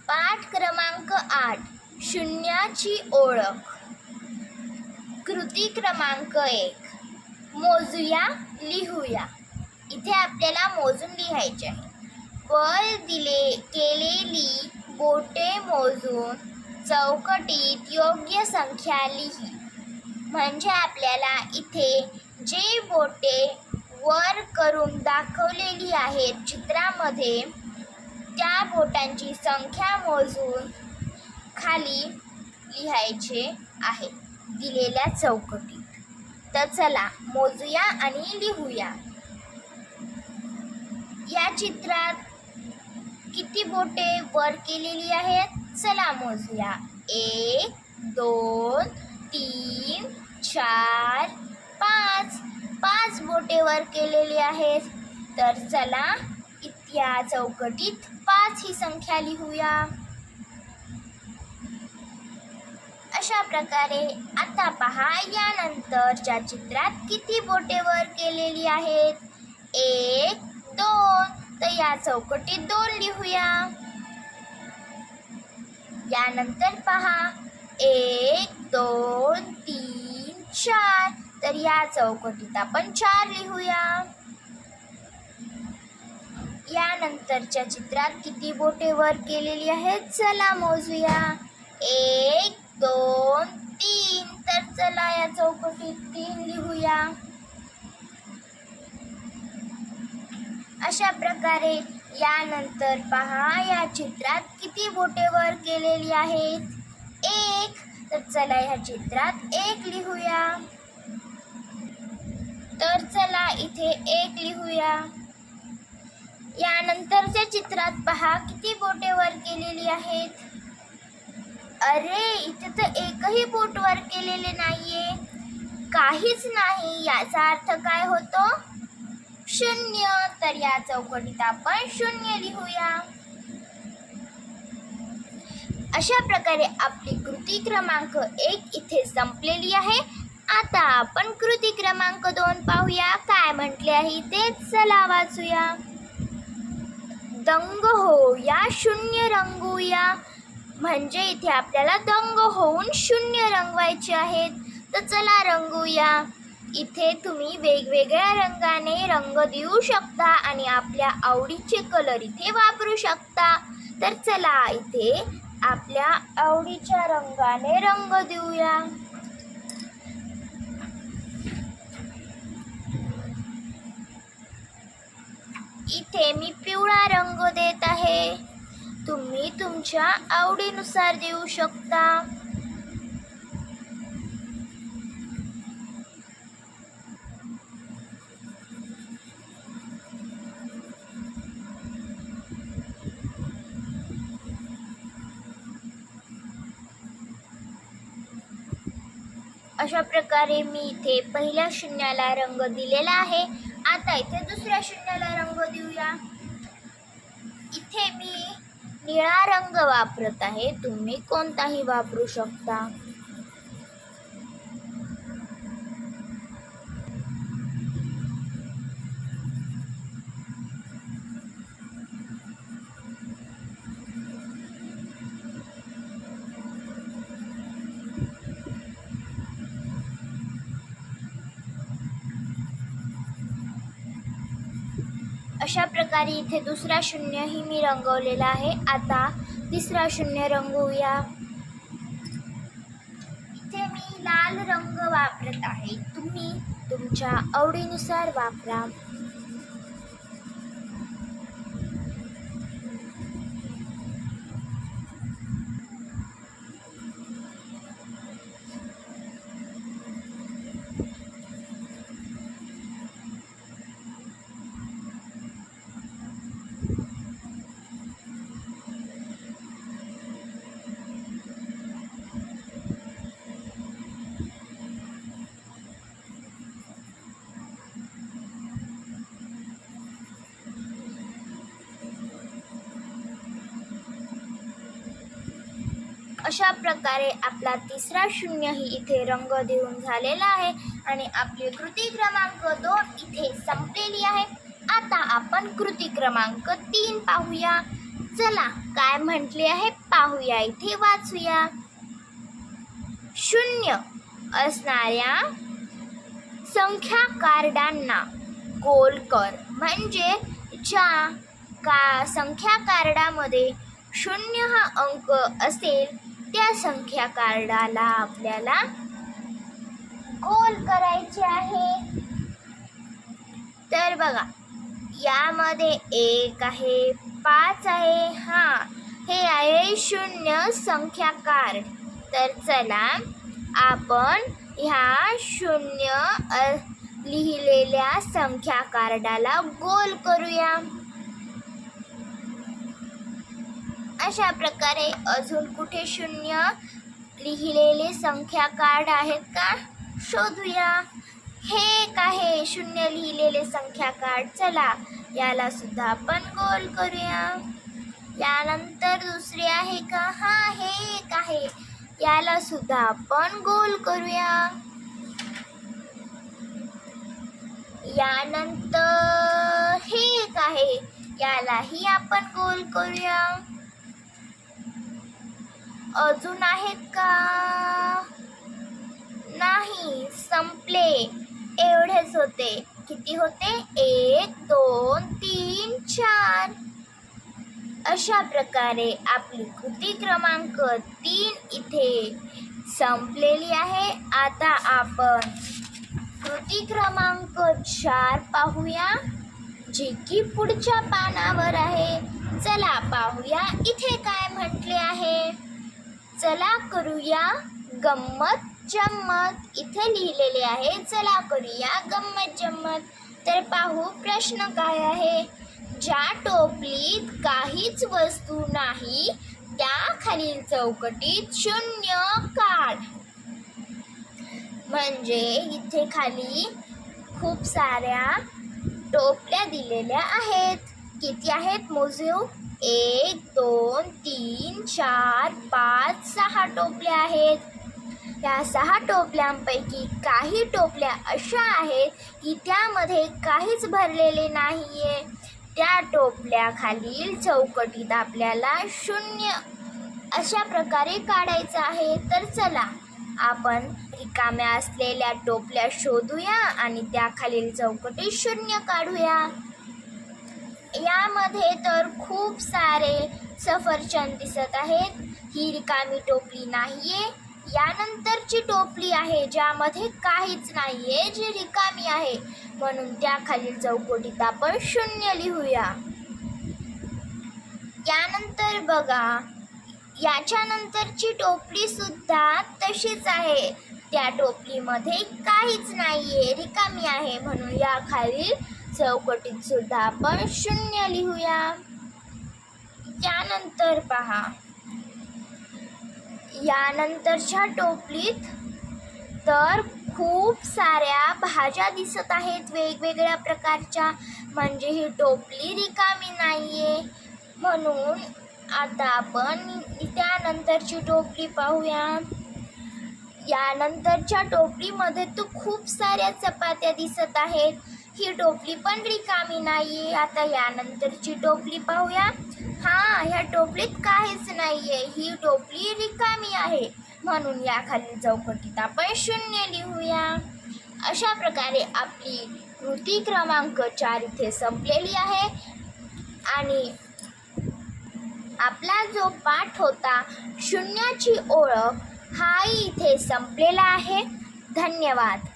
पाठ क्रमांक 8 शून्याची ओळख. कृती क्रमांक 1 मोजूया लिहूया. इथे आपल्याला मोजून लिहायचे आहे. केलेली बोटे मोजून चौकटीत योग्य संख्या लिही. म्हणजे आपल्याला इथे जे बोटे वर करून दाखवलेली आहेत चित्रामध्ये त्या बोटांची संख्या मोजून खाली लिहायचे आहे दिलेल्या चौकटीत. तर चला मोजूया आणि लिहूया. या चित्रात किती बोटे वर केलेली आहेत? चला मोजूया. 1 2 3 4 5. 5 बोटे वर केलेली आहेत. तर चला या चौकटीत 5 ही संख्या लिहूया. अशा प्रकारे आता पहा यानंतरच्या चित्रात किती बोटे वर केलेली आहेत? 1 2. तर या चौकटीत 2 लिहूया. यानंतर पहा 1 2 3 4. तर या चौकटीत आपण 4 लिहूया. यानंतरच्या चित्रात किती बोटे वर केलेली आहेत? चला मोजूया. 1 2 3. तर चला या चौकटीत 3 लिहूया. अशा प्रकारे यानंतर पहा या चित्रात किती बोटे वर केलेली आहेत? 1. तर चला या चित्रात 1 लिहूया. तर चला इथे 1 लिहूया. यानंतरच्या चित्रात पहा किती बोटे वर केलेली आहेत? अरे इथे तर एकही बोट वर केलेले नाहीये. काहीच नाही. याचा अर्थ काय होतो? 0. तर या चौकटीत आपण 0 लिहूया. अशा प्रकारे आपली कृती क्रमांक 1 इथे संपलेली आहे. आता आपण कृती क्रमांक 2 पाहूया. काय म्हटले आहे ते चला वाचूया. दंग होऊया शून्य रंगूया. म्हणजे इथे आपल्याला दंग होऊन 0 रंगवायचे आहेत. तर चला रंगूया. इथे तुम्ही वेगवेगळ्या रंगाने रंग देऊ शकता आणि आपल्या आवडीचे कलर इथे वापरू शकता. तर चला इथे आपल्या आवडीच्या रंगाने रंग देऊया. इथे मी पिवळा रंग देत आहे. तुम्ही तुमच्या आवडीनुसार देऊ शकता. अशा प्रकारे मी इथे पहिल्या शून्याला रंग दिलेला आहे. आता इथे दुसऱ्या शून्याला रंग देऊया. इथे मी निळा रंग वापरत आहे. तुम्ही कोणताही वापरू शकता. अशा प्रकारे इथे दुसरा शून्यही मी रंगवलेला आहे. आता तिसरा शून्य रंगवूया. इथे मी लाल रंग वापरत आहे. तुम्ही तुमच्या आवडीनुसार वापरा. अशा प्रकारे आपला तिसरा शून्यही इथे रंग देऊन झालेला आहे आणि आपली कृती क्रमांक 2 इथे संपलेली आहे. आता आपण कृती क्रमांक 3 पाहूया. चला काय म्हटले आहे पाहूया, इथे वाचूया. शून्य असणाऱ्या संख्या कार्डांना गोल कर. म्हणजे ज्या संख्या कार्डामध्ये शून्य हा अंक असेल त्या संख्या कार्डाला आपल्याला गोल करायचे आहे. तर बघा, यामध्ये 1 आहे, 5 आहे. हे आहे शून्य संख्या कार्ड. तर चला आपण ह्या शून्य लिहिलेल्या संख्या कार्डाला गोल करूया. अशा प्रकारे अजून कुठे शून्य लिहिलेले संख्या कार्ड आहेत का शोधूया. हे एक आहे शून्य लिहिलेले संख्या कार्ड. चला याला सुद्धा आपण गोल करूया. यानंतर दुसरे आहे का? हे एक आहे, याला सुद्धा आपण गोल करूया. यानंतर हे एक आहे, यालाही आपण गोल करूया. अजून आहेत का? नाही, संपले. एवढेच होते. किती होते? 1 2 3 4. अशा प्रकारे आपली कृती क्रमांक 3 इथे संपलेली आहे. आता आपण कृती क्रमांक 4 पाहूया, जी की पुढच्या पानावर आहे. चला पाहूया इथे काय म्हटले आहे. चला करूया गंमत जम्मत. इथे लिहिलेले आहे चला करूया गंमत जम्मत. तर पाहू प्रश्न काय आहे. ज्या टोपलीत काहीच वस्तू नाही त्या खालील चौकटीत शून्य काढ. म्हणजे इथे खाली खूप साऱ्या टोपल्या दिलेल्या आहेत. किती आहेत मोजू? 1 2 3 4 5 6 टोपल्या आहेत. या 6 टोपल्यांपैकी काही टोपल्या अशा आहेत की त्यामध्ये काहीच भरलेले नाहीये. त्या टोपल्या खालील चौकटीत आपल्याला शून्य अशा प्रकारे काढायचं आहे. तर चला आपण रिकाम्या असलेल्या टोपल्या शोधूया आणि त्या खालील चौकटीत शून्य काढूया. यामध्ये तर खूप सारे सफरचंद दिसत आहेत. ही रिकामी टोपली नाहीये. यानंतरची टोपली आहे ज्यामध्ये काहीच नाहीये, जी रिकामी आहे, म्हणून त्या खालील चौकटीत आपण शून्य लिहूया. यानंतर बघा, याच्यानंतरची टोपली सुद्धा तशीच आहे. त्या टोपलीमध्ये काहीच नाहीये, रिकामी आहे, म्हणून या खालील चौकटीत सुद्धा आपण शून्य लिहूया. यानंतर पहा, यानंतरच्या टोपलीत तर खूप साऱ्या भाज्या दिसत आहेत वेगवेगळ्या प्रकारच्या. म्हणजे ही टोपली रिकामी नाहीये. म्हणून आता आपण त्यानंतरची टोपली पाहूया. यानंतरच्या टोपलीमध्ये तर खूप साऱ्या चपात्या दिसत आहेत. ही टोपली पण रिकामी नाहीये. आता यानंतरची टोपली पाहूया. ह्या टोपलीत काहीच नाहीये. ही टोपली रिकामी आहे, म्हणून या खालील चौकटीत आपण शून्य लिहूया. अशा प्रकारे आपली कृती क्रमांक 4 इथे संपलेली आहे. आणि आपला जो पाठ होता शून्याची ओळख हाही इथे संपलेला आहे. धन्यवाद.